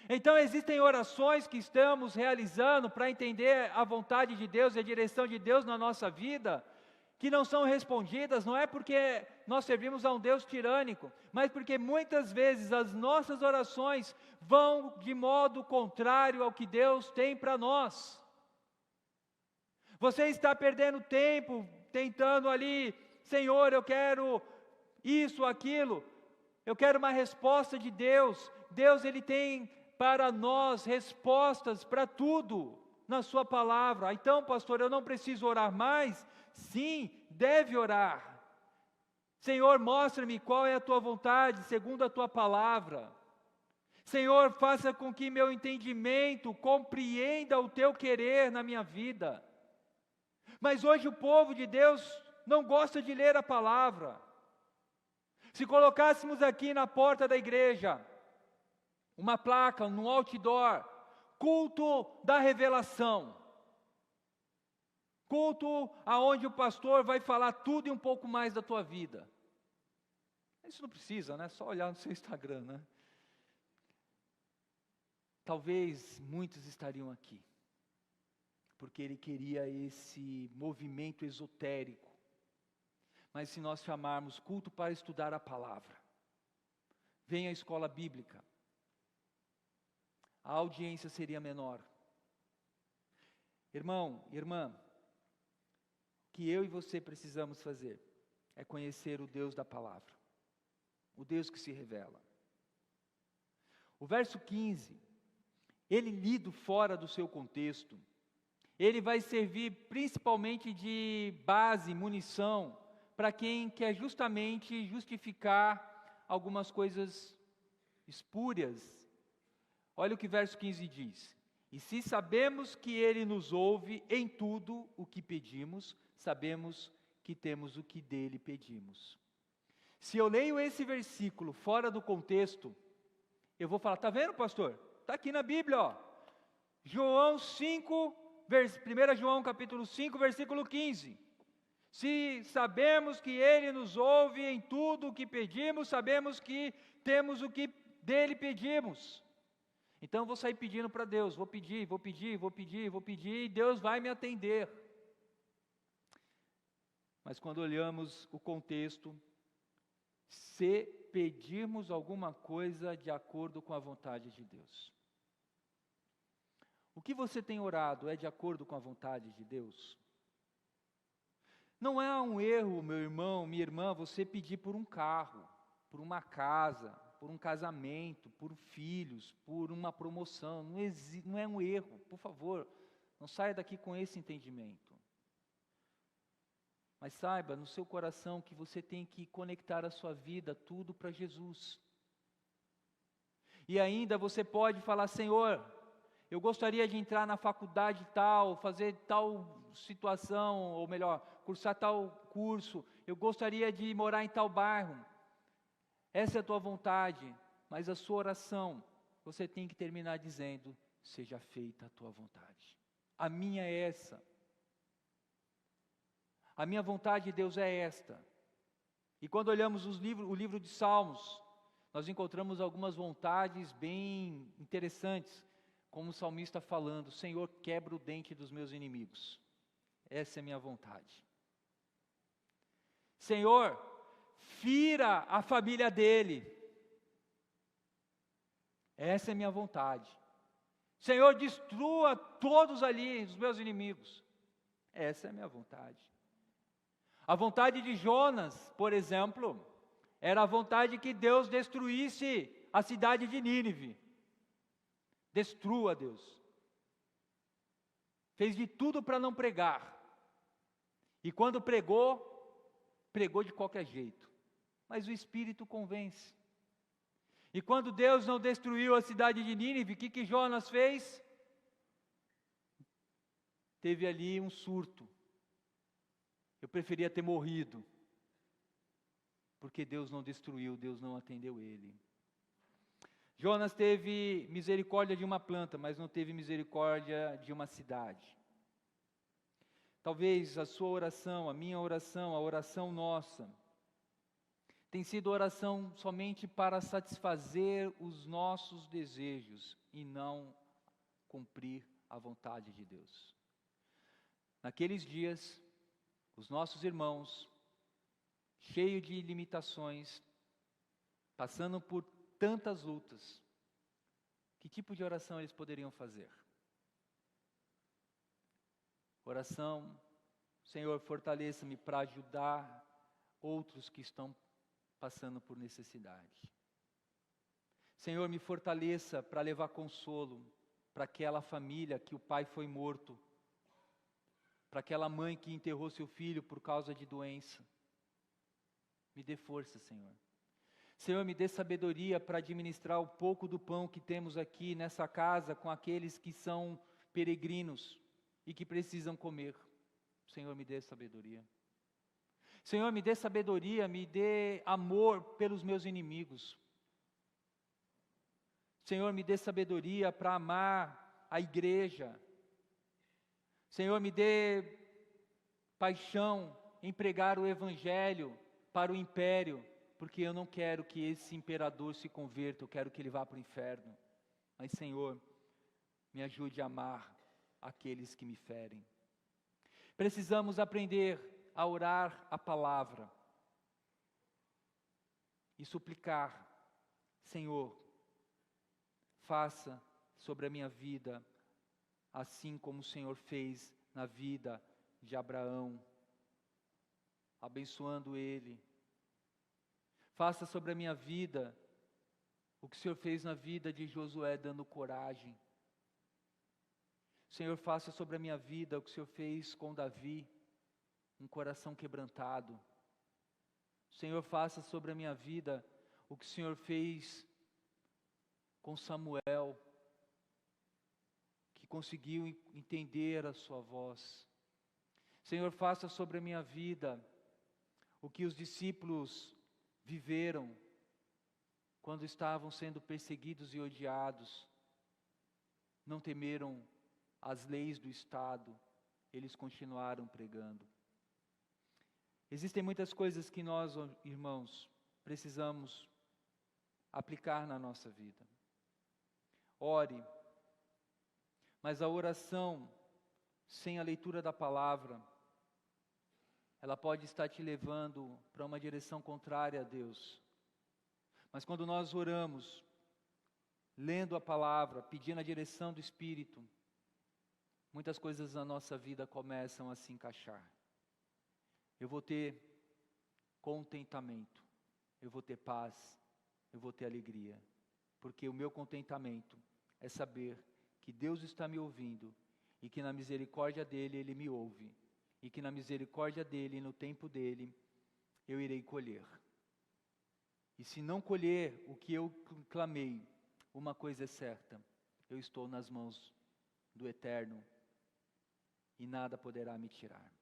Então existem orações que estamos realizando para entender a vontade de Deus e a direção de Deus na nossa vida, que não são respondidas, não é porque nós servimos a um Deus tirânico, mas porque muitas vezes as nossas orações vão de modo contrário ao que Deus tem para nós. Você está perdendo tempo tentando ali, Senhor, eu quero isso, aquilo, eu quero uma resposta de Deus. Deus, Ele tem para nós respostas para tudo na sua palavra. Então, pastor, eu não preciso orar mais? Sim, deve orar. Senhor, mostra-me qual é a tua vontade segundo a tua palavra. Senhor, faça com que meu entendimento compreenda o teu querer na minha vida. Mas hoje o povo de Deus não gosta de ler a palavra. Se colocássemos aqui na porta da igreja uma placa, um outdoor, culto da revelação, culto aonde o pastor vai falar tudo e um pouco mais da tua vida. Isso não precisa, né? Só olhar no seu Instagram, né? Talvez muitos estariam aqui, porque ele queria esse movimento esotérico. Mas se nós chamarmos culto para estudar a palavra, vem a escola bíblica, a audiência seria menor. Irmão, irmã, o que eu e você precisamos fazer é conhecer o Deus da palavra, o Deus que se revela. O verso 15, ele lido fora do seu contexto, ele vai servir principalmente de base, munição, para quem quer justamente justificar algumas coisas espúrias. Olha o que verso 15 diz: e se sabemos que Ele nos ouve em tudo o que pedimos, sabemos que temos o que dele pedimos. Se eu leio esse versículo fora do contexto, eu vou falar, está vendo, pastor? Está aqui na Bíblia, ó. João 5, 1 João capítulo 5, versículo 15. Se sabemos que Ele nos ouve em tudo o que pedimos, sabemos que temos o que dele pedimos. Então eu vou sair pedindo para Deus, vou pedir, e Deus vai me atender. Mas quando olhamos o contexto, se pedirmos alguma coisa de acordo com a vontade de Deus. O que você tem orado é de acordo com a vontade de Deus? Não é um erro, meu irmão, minha irmã, você pedir por um carro, por uma casa, por um casamento, por filhos, por uma promoção. Não é um erro, por favor, não saia daqui com esse entendimento. Mas saiba no seu coração que você tem que conectar a sua vida tudo para Jesus. E ainda você pode falar, Senhor, eu gostaria de entrar na faculdade tal, fazer tal situação, ou melhor, cursar tal curso, eu gostaria de morar em tal bairro. Essa é a tua vontade, mas a sua oração, você tem que terminar dizendo, seja feita a tua vontade. A minha é essa. A minha vontade, Deus, é esta. E quando olhamos o livro de Salmos, nós encontramos algumas vontades bem interessantes, como o salmista falando, Senhor, quebra o dente dos meus inimigos. Essa é a minha vontade. Senhor, fira a família dele. Essa é a minha vontade. Senhor, destrua todos ali, os meus inimigos. Essa é a minha vontade. A vontade de Jonas, por exemplo, era a vontade que Deus destruísse a cidade de Nínive. Destrua, Deus. Fez de tudo para não pregar. E quando pregou, pregou de qualquer jeito. Mas o Espírito convence. E quando Deus não destruiu a cidade de Nínive, o que Jonas fez? Teve ali um surto. Eu preferia ter morrido. Porque Deus não destruiu, Deus não atendeu ele. Jonas teve misericórdia de uma planta, mas não teve misericórdia de uma cidade. Talvez a sua oração, a minha oração, a oração nossa, tem sido oração somente para satisfazer os nossos desejos e não cumprir a vontade de Deus. Naqueles dias, os nossos irmãos, cheios de limitações, passando por tantas lutas, que tipo de oração eles poderiam fazer? Oração: Senhor, fortaleça-me para ajudar outros que estão passando por necessidade. Senhor, me fortaleça para levar consolo para aquela família que o pai foi morto, para aquela mãe que enterrou seu filho por causa de doença. Me dê força, Senhor. Senhor, me dê sabedoria para administrar o pouco do pão que temos aqui nessa casa com aqueles que são peregrinos e que precisam comer. Senhor, me dê sabedoria. Senhor, me dê sabedoria, me dê amor pelos meus inimigos. Senhor, me dê sabedoria para amar a igreja. Senhor, me dê paixão em pregar o evangelho para o império, porque eu não quero que esse imperador se converta, eu quero que ele vá para o inferno. Mas, Senhor, me ajude a amar aqueles que me ferem. Precisamos aprender a orar a palavra e suplicar: Senhor, faça sobre a minha vida assim como o Senhor fez na vida de Abraão, abençoando ele. Faça sobre a minha vida o que o Senhor fez na vida de Josué, dando coragem. Senhor, faça sobre a minha vida o que o Senhor fez com Davi, um coração quebrantado. Senhor, faça sobre a minha vida o que o Senhor fez com Samuel, que conseguiu entender a sua voz. Senhor, faça sobre a minha vida o que os discípulos viveram quando estavam sendo perseguidos e odiados. Não temeram as leis do Estado, eles continuaram pregando. Existem muitas coisas que nós, irmãos, precisamos aplicar na nossa vida. Ore, mas a oração sem a leitura da palavra, ela pode estar te levando para uma direção contrária a Deus. Mas quando nós oramos, lendo a palavra, pedindo a direção do Espírito, muitas coisas na nossa vida começam a se encaixar. Eu vou ter contentamento, eu vou ter paz, eu vou ter alegria, porque o meu contentamento é saber que Deus está me ouvindo e que na misericórdia dEle Ele me ouve, e que na misericórdia dEle, no tempo dEle, eu irei colher. E se não colher o que eu clamei, uma coisa é certa: eu estou nas mãos do Eterno e nada poderá me tirar.